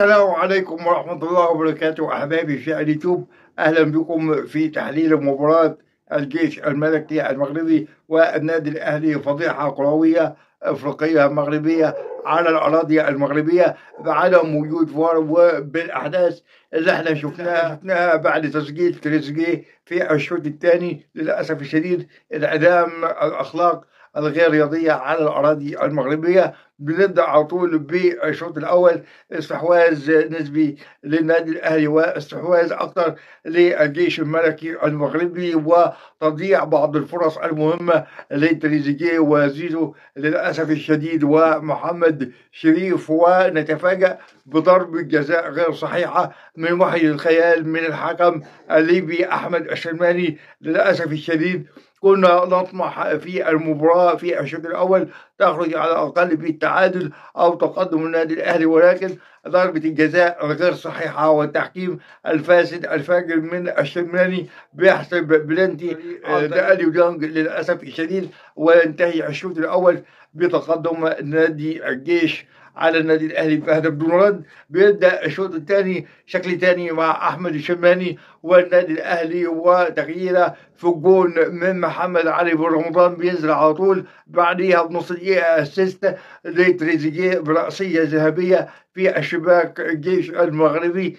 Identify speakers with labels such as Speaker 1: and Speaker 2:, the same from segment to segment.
Speaker 1: السلام عليكم ورحمة الله وبركاته أحبابي في اليوتيوب. أهلا بكم في تحليل مباراة الجيش الملكي المغربي والنادي الأهلي. فضيحة كروية أفريقية مغربية على الأراضي المغربية بعدم وجود فار، وبالأحداث اللي احنا شفناها بعد تسجيل تريزيجيه في الشوط الثاني. للأسف الشديد انعدام الأخلاق الغير رياضية على الأراضي المغربية. بنبدأ على طول بالشوط الأول، استحواذ نسبي للنادي الأهلي واستحواذ أكثر للجيش الملكي المغربي، وتضييع بعض الفرص المهمة لتريزيجيه وزيزو للأسف الشديد ومحمد شريف، ونتفاجأ بضربة جزاء غير صحيحة من وحي الخيال من الحكم الليبي أحمد الشرماني. للأسف الشديد كنا نطمح في المباراة في الشوط الأول تخرج على الأقل بالتعادل أو تقدم النادي الأهلي، ولكن ضربة الجزاء الغير صحيحة والتحكيم الفاسد الفاجر من الشرماني بيحسب بلنتي لأليو ديانج للأسف الشديد، وينتهي الشوط الأول بتقدم نادي الجيش على النادي الاهلي بهدف دون رد. بيبدا الشوط الثاني شكل ثاني مع احمد الشرماني والنادي الاهلي، وتغييره في الجون من محمد علي بن رمضان بينزل على طول بعديها بنص دقيقه اسيست لتريزيجيه براسيه ذهبيه في الشباك الجيش المغربي،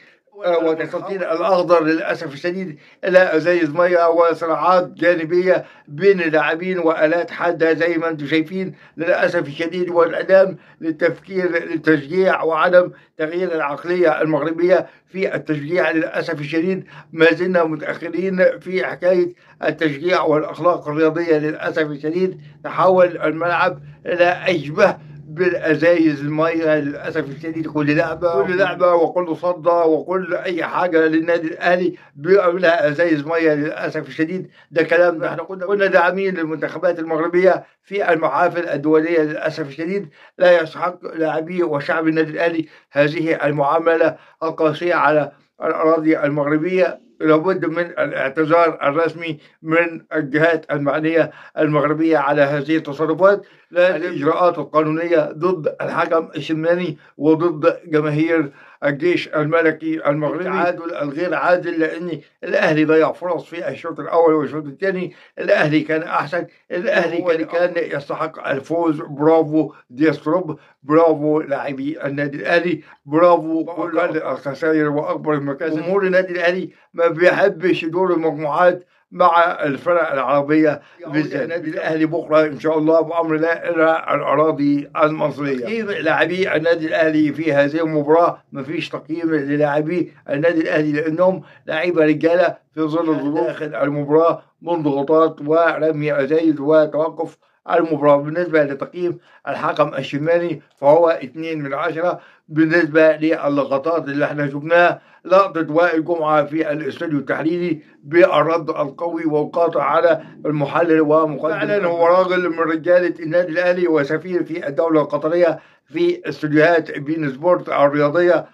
Speaker 1: وتسلطين الاخضر للاسف الشديد الى ازايز ميه وصراعات جانبيه بين اللاعبين والات حاده زي ما انتم شايفين للاسف الشديد، وانعدام للتفكير للتشجيع وعدم تغيير العقليه المغربيه في التشجيع. للاسف الشديد ما زلنا متاخرين في حكايه التشجيع والاخلاق الرياضيه. للاسف الشديد تحول الملعب الى اشبه بالازايز الميه للاسف الشديد. كل لعبه وكل صده وكل اي حاجه للنادي الاهلي بيعملها ازايز ميه للاسف الشديد. ده كلام ده احنا كنا داعمين للمنتخبات المغربيه في المحافل الدوليه. للاسف الشديد لا يستحق لاعبي وشعب النادي الاهلي هذه المعامله القاسيه على الاراضي المغربيه. لابد من الاعتذار الرسمي من الجهات المعنيه المغربيه على هذه التصرفات، الإجراءات القانونية ضد الحكم الشرماني وضد جماهير الجيش الملكي المغربي. التعادل الغير عادل لأن الأهلي ضيع فرص في الشوط الأول والشوط الثاني. الأهلي كان أحسن، الأهلي كان يستحق الفوز. برافو ديستروب، برافو لاعبي النادي الأهلي، برافو كل الخسائر وأكبر المكاسب. جمهور النادي الأهلي ما بيحبش دور المجموعات مع الفرق العربية بالذات. النادي الاهلي بكره ان شاء الله بامر الله الى الاراضي المصريه. تقييم لاعبي النادي الاهلي في هذه المباراه ما فيش تقييم للاعبي النادي الاهلي لانهم لعيبه رجاله في ظل الظروف داخل المباراه من ضغوطات ورمي ازايز وتوقف المباراة. بالنسبة لتقييم الحكم الشرماني فهو 2 من 10. بالنسبة للقطات اللي احنا شفناها، لقطة وائل جمعة في الاستوديو التحليلي بالرد القوي والقاطع على المحلل ومقدم، فعلا هو راجل من رجالة النادي الأهلي وسفير في الدولة القطرية في استوديوهات بين سبورت الرياضية.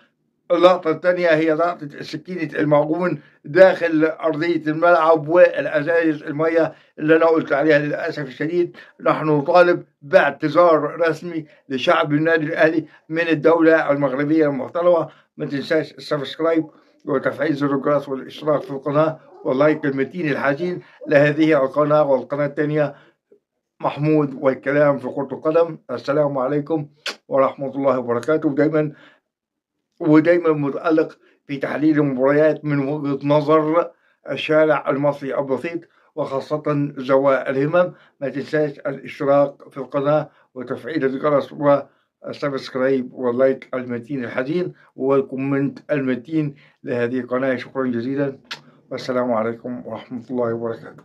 Speaker 1: اللقطة الثانية هي لقطة سكينة المعجون داخل أرضية الملعب والأزايز المية اللي أنا قلت عليها. للأسف الشديد نحن نطالب باعتذار رسمي لشعب النادي الأهلي من الدولة المغربية المحترمة. ما تنساش السبسكرايب وتفعيل زر الجرس والاشتراك في القناة واللايك المتين الحزين لهذه القناة والقناة الثانية. محمود والكلام في كرة القدم. السلام عليكم ورحمة الله وبركاته. ودايما متألق في تحليل المباريات من وجهة نظر الشارع المصري البسيط وخاصة ذوي الهمم. ما تنساش الاشتراك في القناة وتفعيل الجرس والسبسكرايب واللايك المتين الحزين والكومنت المتين لهذه القناة. شكرا جزيلا والسلام عليكم ورحمة الله وبركاته.